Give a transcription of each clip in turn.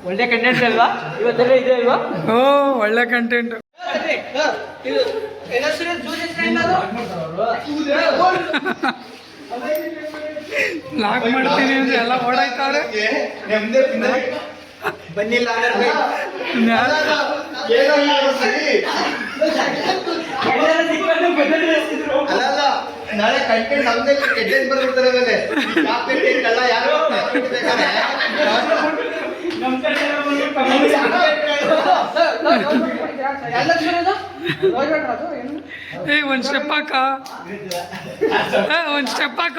ಒಳ್ಳೆ ಕಂಟೆಂಟ್ ಅಲ್ವಾ ಇವತ್ತೆಲ್ಲ ಇದೆ ಅಲ್ವಾ? ಓ ಒಳ್ಳೆ ಕಂಟೆಂಟ್. ಲಾಕ್ ಮಾಡ್ತೀನಿ ಅಂದ್ರೆ ಎಲ್ಲ ಓಡಾಯ್ತವ್ರೆ. ಬನ್ನಿಲ್ಲ ಅಲ್ಲ, ನಾಳೆ ಕಂಟೆಂಟ್ ನಮ್ದೇ ಕಂಟೆಂಟ್ ಬರ್ಬಿಡ್ತಾರೆ. ಆಮೇಲೆ ಕಳ್ಳ ಯಾರು ಒಂದ್ ಸ್ಟೆಪ್ ಹಾಕ, ಒಂದ್ ಸ್ಟೆಪ್ ಹಾಕ,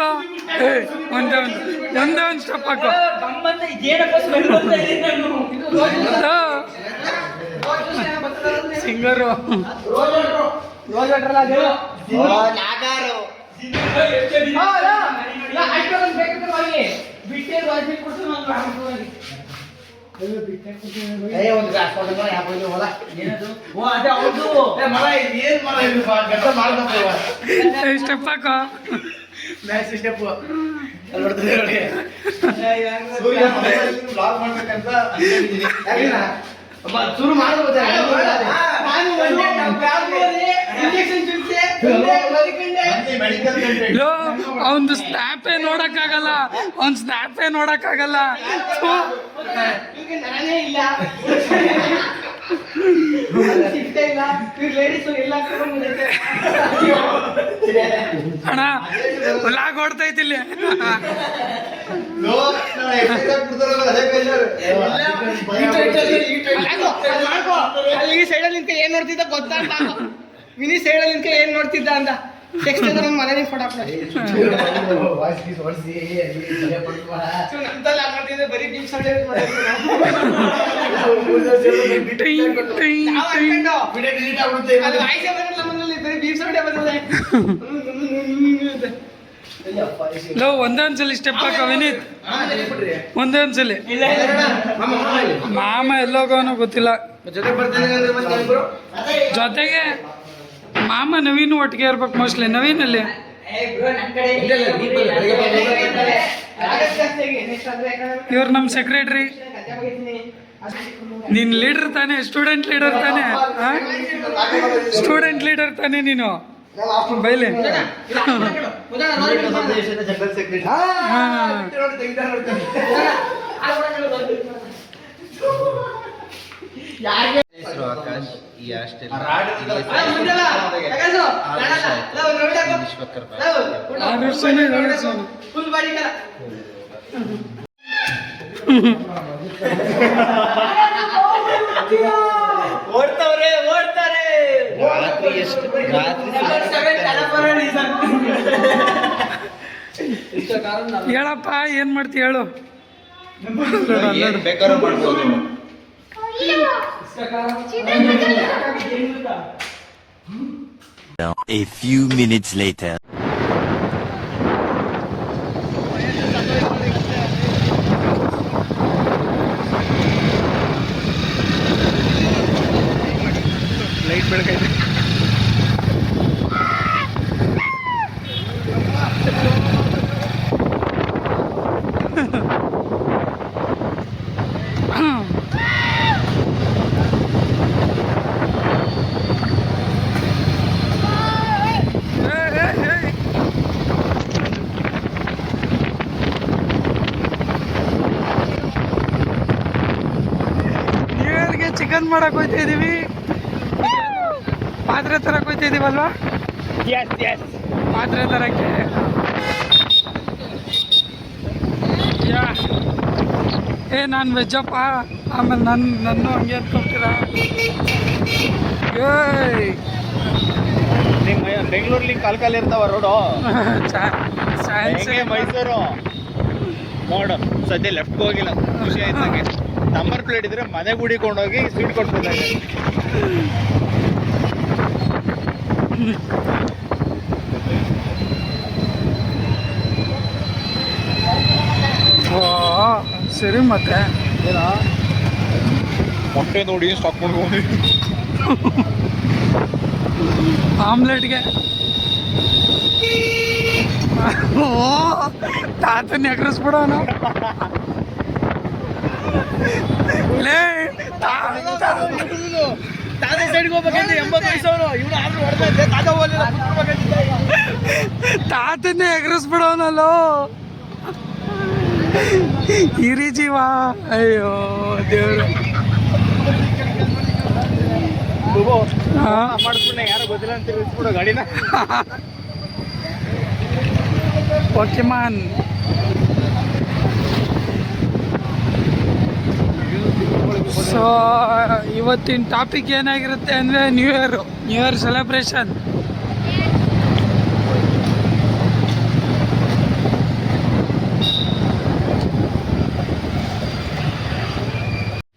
ಒಂದೇ ಒಂದ್ ಸ್ಟೆಪ್ ಹಾಕ. ಸಿಂಗರು ಸ್ಟೆಪ್ ಹಾಕ. ಶುರು ಮಾಡ್ಬೋದು. ಅವನ್ ಸ್ನ್ಯಾಪೇ ನೋಡಕ್ಕಾಗಲ್ಲ, ಅವ್ನ್ ಸ್ನ್ಯಾಪೇ ನೋಡಕ್ಕಾಗಲ್ಲ. ಅಣ್ಣ ಲಾಗ್ ಓಡ್ತೈತಿಲ್ಲಿ. ಈ ಸೈಡಲ್ಲಿ ನಿಂತ ಏನ್ ನೋಡ್ತಿದ್ದ ಗೊತ್ತಾ? ಮಿನಿ ಸೈಡಲ್ಲಿ ನಿಂತ ಏನ್ ನೋಡ್ತಿದ್ದ ಅಂತ ನೆಕ್ಸ್ಟ್ ಅಂದ್ರೆ ಮನೆ ಫೋಟೋ ಬರೀ ಒಂದೇ ಒಂದ್ಸಲಿ ಸ್ಟೆಪ್ ಹಾಕ ವಿನೀತ್, ಒಂದೇ ಒಂದ್ಸಲಿ. ಮಾಮ ಎಲ್ಲೋಗೋನೋ ಗೊತ್ತಿಲ್ಲ. ಜೊತೆಗೆ ಮಾಮ ನವೀನ್ ಒಟ್ಟಿಗೆ ಇರ್ಬೇಕು ಮೋಸ್ಟ್ಲಿ. ನವೀನ್ ಅಲ್ಲಿ ಇವ್ರು ನಮ್ಮ ಸೆಕ್ರೆಟ್ರಿ. ನೀನ್ ಲೀಡರ್ ತಾನೆ, ಸ್ಟೂಡೆಂಟ್ ಲೀಡರ್ ತಾನೆ, ಸ್ಟೂಡೆಂಟ್ ಲೀಡರ್ ತಾನೆ ನೀನು. ಬೈಲೆ ಓಡ್ತಾರೆ ಹೇಳಪ್ಪ, ಏನ್ ಮಾಡ್ತಿ ಹೇಳು. ಬೇಕಾದ್ರೂ ಮಾಡ್ಬೋದು. A few minutes later. Light ಬೆಳಕೈತೆ. ಚಿಕನ್ ಮಾಡಕ್ ಹೋಗ್ತಾ ಇದೀವಿ, ಪಾತ್ರೆ ತರಕ್ ಹೋಗ್ತಾ ಇದೀವಲ್ವಾ? ಪಾತ್ರೆ ತರಕ್ಕೆ. ನಾನ್ ವೆಜ್ಜಪ್ಪ. ಆಮೇಲೆ ನನ್ನ ಹಂಗೆ ಅನ್ಕೊತೀರ. ಬೆಂಗಳೂರಲ್ಲಿ ಕಾಲ್ ಇರ್ತಾವ ರೋಡು. ಸೈನ್ಸ್ ಮೈಸೂರು ನೋಡು ಸದ್ಯ ಲೆಫ್ಟ್ ಹೋಗಿಲ್ಲ, ಖುಷಿ ಆಯ್ತು ನಂಗೆ. ನಂಬರ್ ಪ್ಲೇಟ್ ಇದ್ರೆ ಮನೆಗೆ ಹುಡಿಕೊಂಡೋಗಿ ಸ್ವೀಟ್ ಕೊಟ್ಬಿಡ್ತಾ ಇದ್ದೆ. ಓ ಸರಿ ಮತ್ತೆ ಏನೋ ಮೊಟ್ಟೆ ನೋಡಿ ಸ್ಟಾಕ್ ಮಾಡ್ಕೊಂಡು ಆಮ್ಲೆಟ್ಗೆ ಓ ತಾತನ ಎಗರಿಸ್ಬಿಡೋನು ಲೇ ತಾತ ಸೈಡ್ಗೆ ಹೋಗ್ಬೇಕಂದ್ರೆ 80 ವಯಸ್ಸವನು, ಇವನು ಆದ್ರೂ ಹೊಡೆದ ತಾತ ಹೋಗ್ಲಿಲ್ಲ, ತಾತನ್ನೇ ಎಗರಿಸ್ಬಿಡೋನಲ್ಲೋ ಹಿರಿ ಜೀವ. ಅಯ್ಯೋ ದೇವ್ರು. ಮಾಡಿಸ್ಬಿಟ್ಟೆ, ಯಾರೋ ಗೊತ್ತಿಲ್ಲ ಅಂತ ತಿಳಿಸ್ಬಿಡೋ ಗಾಡಿನ. ಪೋಕೆಮಾನ್. ಸೊ ಇವತ್ತಿನ ಟಾಪಿಕ್ ಏನಾಗಿರುತ್ತೆ ಅಂದರೆ ನ್ಯೂ ಇಯರ್ ಸೆಲೆಬ್ರೇಷನ್.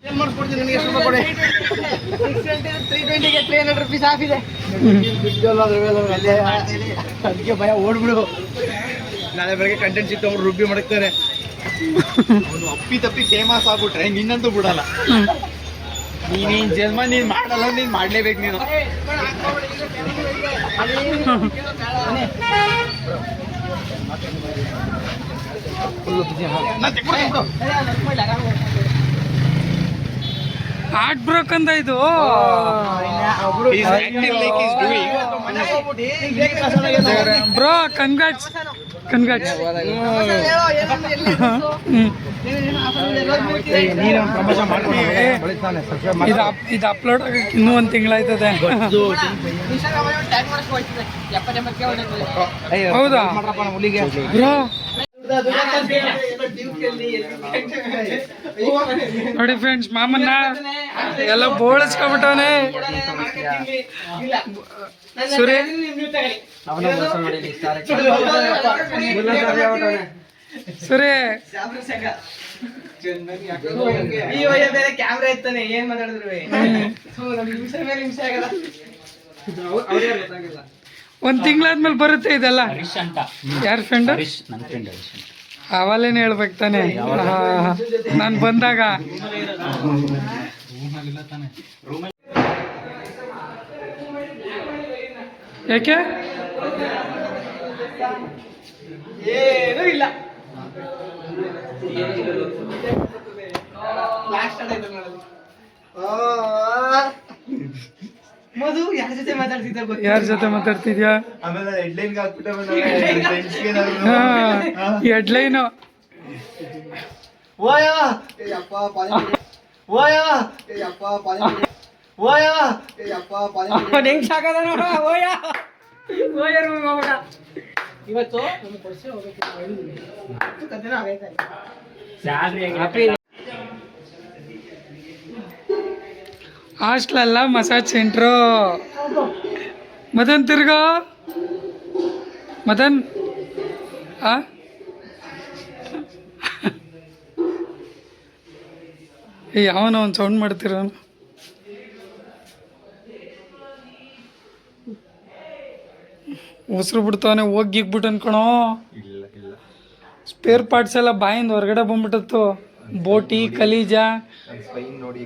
ಏನ್ ಮಾಡಿಸ್ಕೊಡ್ತೀನಿ ನಿನಗೆ? ಎಷ್ಟು ರೂಪಾಯಿ ಕೊಡಿ? 320ಗೆ 300 rupees ಆಫ್ ಇದೆ. ಅದಕ್ಕೆ ಭಯ, ಓಡ್ಬಿಡು. ನಾಳೆ ಬೆಳಗ್ಗೆ ಕಂಟೆಂಟ್ ಸಿಕ್ತು ಅವ್ರು ರುಬ್ಬಿ ಮಡಗ್ತಾರೆ. ಅವನು ಅಪ್ಪಿ ತಪ್ಪಿ ಫೇಮಸ್ ಆಗ್ಬಿಟ್ರೆ ನಿನ್ನಂತೂ ಬಿಡಲ್ಲ. ನೀನ್ ಜನ್ಮ ನೀನ್ ಮಾಡಲ್ಲ, ನೀನ್ ಮಾಡ್ಲೇಬೇಕು ನೀನು. ಹಾರ್ಟ್ ಬ್ರೋಕ್ ಅಂತ ಇದು. He's acting like he's doing. Bro congrats. ಇದು ಅಪ್ಲೋಡ್ ಆಗಕ್ಕೆ ಇನ್ನೂ ಒಂದು ತಿಂಗಳಾಯ್ತದೆ. ಹೌದಾ ಬ್ರೋ? ನೋಡಿ ಫ್ರೆಂಡ್ಸ್, ಮಾಮನ್ನ ಎಲ್ಲ ಬೋಳಿಸ್ಕೊಬಿಟ್ಟವನೆ. ಸುರೇ ಸುರೇ ಈ ವಯ ಬೇರೆ ಕ್ಯಾಮ್ರಾ ಇತ್ತಾನೆ, ಏನ್ ಮಾತಾಡಿದ್ರು ನಿಮಿಷ ಮೇಲೆ ನಿಮಿಷ ಆಗಲ್ಲ. ಒಂದ್ ತಿಂಗಳಾದ್ಮೇಲೆ ಬರುತ್ತೆ ಇದೆಲ್ಲ. ಯಾರ ಫ್ರೆಂಡ್? ಅವಲೇನು ಹೇಳ್ಬೇಕು ತಾನೆ ನಾನು ಬಂದಾಗ. ಯಾಕೆ ಏನೂ ಇಲ್ಲ. ಮಧು ಯಾರ ಜೊತೆ ಮಾತಾಡ್ತಿದ್ದ ಗೊತ್ತಾ? ಯಾರ ಜೊತೆ ಮಾತಾಡ್ತಿದ್ಯಾ? ಆಮೇಲೆ ಹೆಡ್ಲೈನ್ ಹಾಕ್ಬಿಟ್ಟೆ ಹೆಡ್ಲೈನು. ಹೆಂಗ್ ಸಾಕದ ನೋಡ. ಇವತ್ತು ಹಾಸ್ಟೆಲ್ ಮಸಾಜ್ ಸೆಂಟ್ರು. ಮದನ್ ತಿರ್ಗೋ ಮದನ್. ಯಾವನೋ ಒಂದು ಸೌಂಡ್ ಮಾಡ್ತಿರೋನು. ಉಸಿರು ಬಿಡ್ತಾವನೆ, ಹೋಗಿ ಗಿಗ್ಬಿಟ್ಟು ಅನ್ಕೊಳೋ. ಸ್ಪೇರ್ ಪಾರ್ಟ್ಸ್ ಎಲ್ಲ ಬಾಯಿಂದ ಹೊರಗಡೆ ಬಂದ್ಬಿಟ್ಟತ್ತು. ಬೋಟಿ ಕಲೀಜಾ ನೋಡಿ